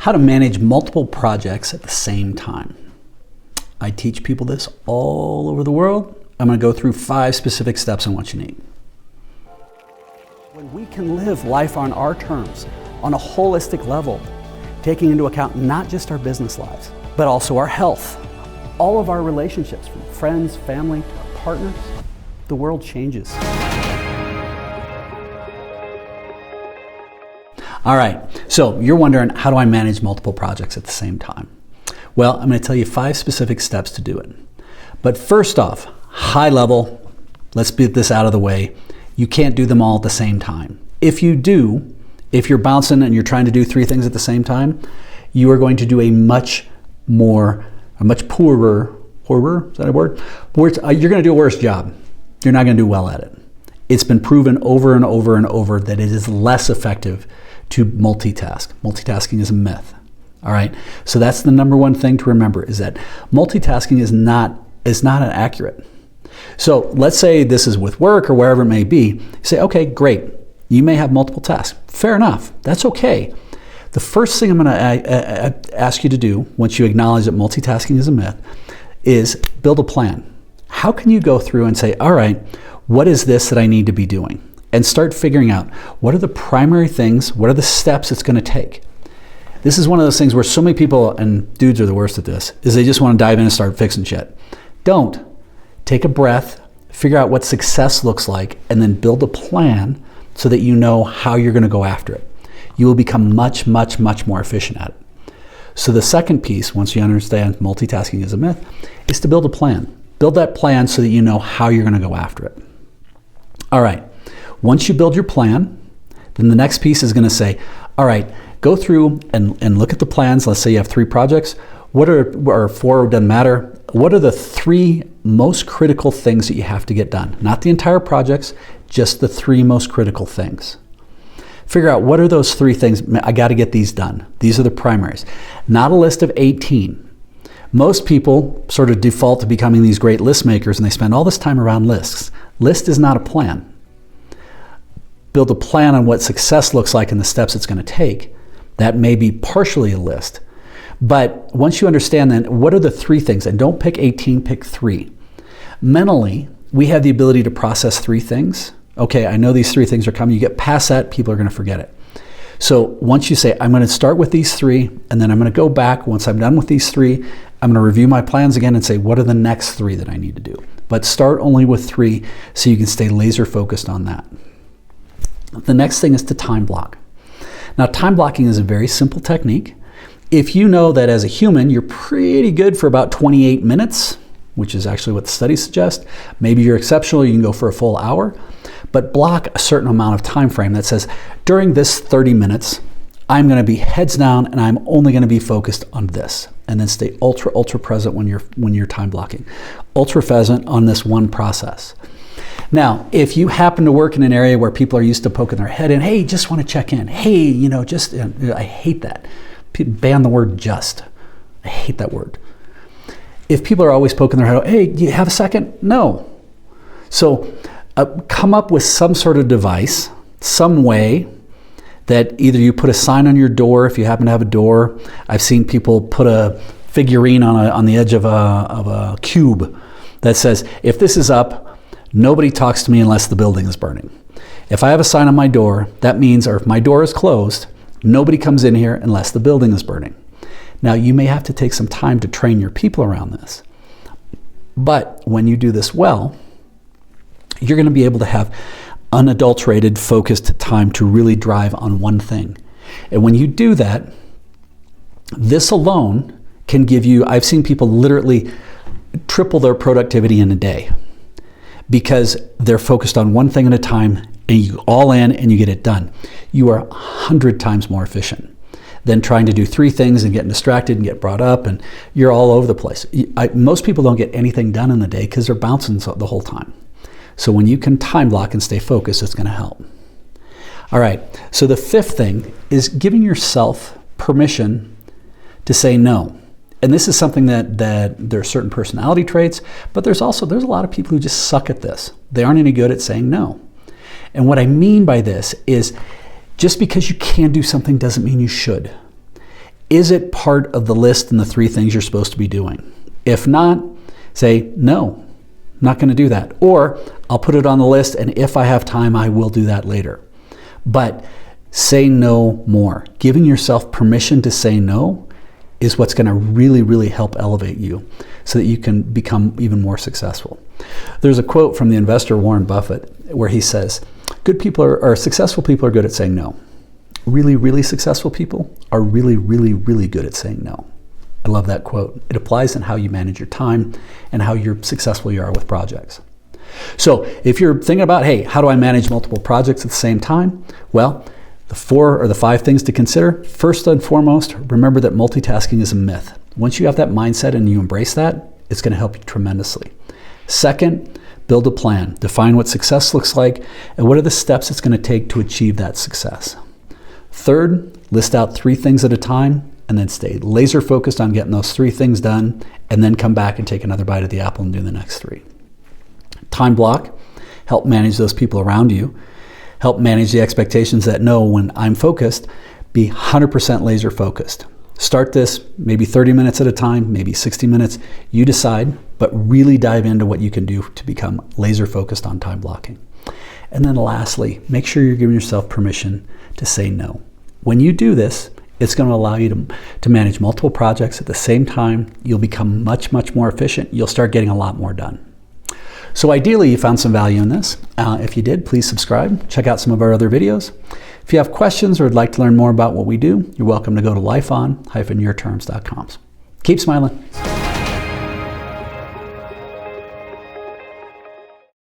How to manage multiple projects at the same time. I teach people this all over the world. I'm going to go through 5 specific steps on what you need. When we can live life on our terms, on a holistic level, taking into account not just our business lives, but also our health, all of our relationships, from friends, family, partners, the world changes. All right, so you're wondering, how do I manage multiple projects at the same time? Well, I'm going to tell you 5 specific steps to do it. But first off, high level, let's get this out of the way. You can't do them all at the same time. If you do, if you're bouncing and you're trying to do 3 things at the same time, you are going to do a much poorer, is that a word? You're going to do a worse job. You're not going to do well at it. It's been proven over and over and over that it is less effective to multitask. Multitasking is a myth. All right. So that's the number one thing to remember, is that multitasking is not accurate. So let's say this is with work or wherever it may be. You say, okay, great. You may have multiple tasks. Fair enough. That's okay. The first thing I'm going to ask you to do, once you acknowledge that multitasking is a myth, is build a plan. How can you go through and say, all right, what is this that I need to be doing? And start figuring out, what are the primary things, what are the steps it's going to take? This is one of those things where so many people, and dudes are the worst at this, is they just want to dive in and start fixing shit. Don't. Take a breath, figure out what success looks like, and then build a plan so that you know how you're going to go after it. You will become much, much, much more efficient at it. So the second piece, once you understand multitasking is a myth, is to build a plan. Build that plan so that you know how you're going to go after it. All right. Once you build your plan, then the next piece is going to say, all right, go through and look at the plans. Let's say you have 3 projects. Or 4, doesn't matter. What are the 3 most critical things that you have to get done? Not the entire projects, just the 3 most critical things. Figure out, what are those 3 things? I got to get these done. These are the primaries. Not a list of 18. Most people sort of default to becoming these great list makers, and they spend all this time around lists. List is not a plan. Build a plan on what success looks like and the steps it's going to take. That may be partially a list. But once you understand then, what are the 3 things? And don't pick 18, pick 3. Mentally, we have the ability to process 3 things. Okay, I know these 3 things are coming. You get past that, people are going to forget it. So once you say, I'm going to start with these 3, and then I'm going to go back. Once I'm done with these 3, I'm going to review my plans again and say, what are the next 3 that I need to do? But start only with 3 so you can stay laser focused on that. The next thing is to time block. Now, time blocking is a very simple technique. If you know that as a human, you're pretty good for about 28 minutes, which is actually what the studies suggest. Maybe you're exceptional, you can go for a full hour, but block a certain amount of time frame that says, during this 30 minutes, I'm going to be heads down and I'm only going to be focused on this. And then stay ultra present when you're time blocking. Ultra present on this one process. Now, if you happen to work in an area where people are used to poking their head in, hey, just want to check in. Hey, I hate that. Ban the word just. I hate that word. If people are always poking their head, hey, do you have a second? No. So come up with some sort of device, some way that either you put a sign on your door if you happen to have a door. I've seen people put a figurine on the edge of a cube that says, if this is up, nobody talks to me unless the building is burning. If I have a sign on my door, that means, or if my door is closed, nobody comes in here unless the building is burning. Now, you may have to take some time to train your people around this. But when you do this well, you're going to be able to have unadulterated, focused time to really drive on one thing. And when you do that, this alone can give you, I've seen people literally triple their productivity in a day, because they're focused on one thing at a time, and you all in and you get it done. You are 100 times more efficient than trying to do 3 things and getting distracted and get brought up, and you're all over the place. Most people don't get anything done in the day because they're bouncing the whole time. So when you can time block and stay focused, it's going to help. All right, so the 5th thing is giving yourself permission to say no. And this is something that there are certain personality traits, but there's a lot of people who just suck at this. They aren't any good at saying no. And what I mean by this is, just because you can do something doesn't mean you should. Is it part of the list and the 3 things you're supposed to be doing? If not, say, no, I'm not going to do that. Or I'll put it on the list, and if I have time, I will do that later. But say no more. Giving yourself permission to say no is what's going to really, really help elevate you so that you can become even more successful. There's a quote from the investor Warren Buffett where he says, good people or successful people are good at saying no. Really, really successful people are really, really, really good at saying no. I love that quote. It applies in how you manage your time and how successful you are with projects. So if you're thinking about, hey, how do I manage multiple projects at the same time? Well, the 4 or the 5 things to consider. First and foremost, remember that multitasking is a myth. Once you have that mindset and you embrace that, it's going to help you tremendously. Second, build a plan. Define what success looks like and what are the steps it's going to take to achieve that success. Third, list out 3 things at a time and then stay laser focused on getting those 3 things done and then come back and take another bite of the apple and do the next 3. Time block, help manage those people around you. Help manage the expectations that know when I'm focused, be 100% laser focused. Start this maybe 30 minutes at a time, maybe 60 minutes. You decide, but really dive into what you can do to become laser focused on time blocking. And then lastly, make sure you're giving yourself permission to say no. When you do this, it's going to allow you to manage multiple projects at the same time. You'll become much, much more efficient. You'll start getting a lot more done. So ideally, you found some value in this. If you did, please subscribe. Check out some of our other videos. If you have questions or would like to learn more about what we do, you're welcome to go to lifeon-yourterms.com. Keep smiling.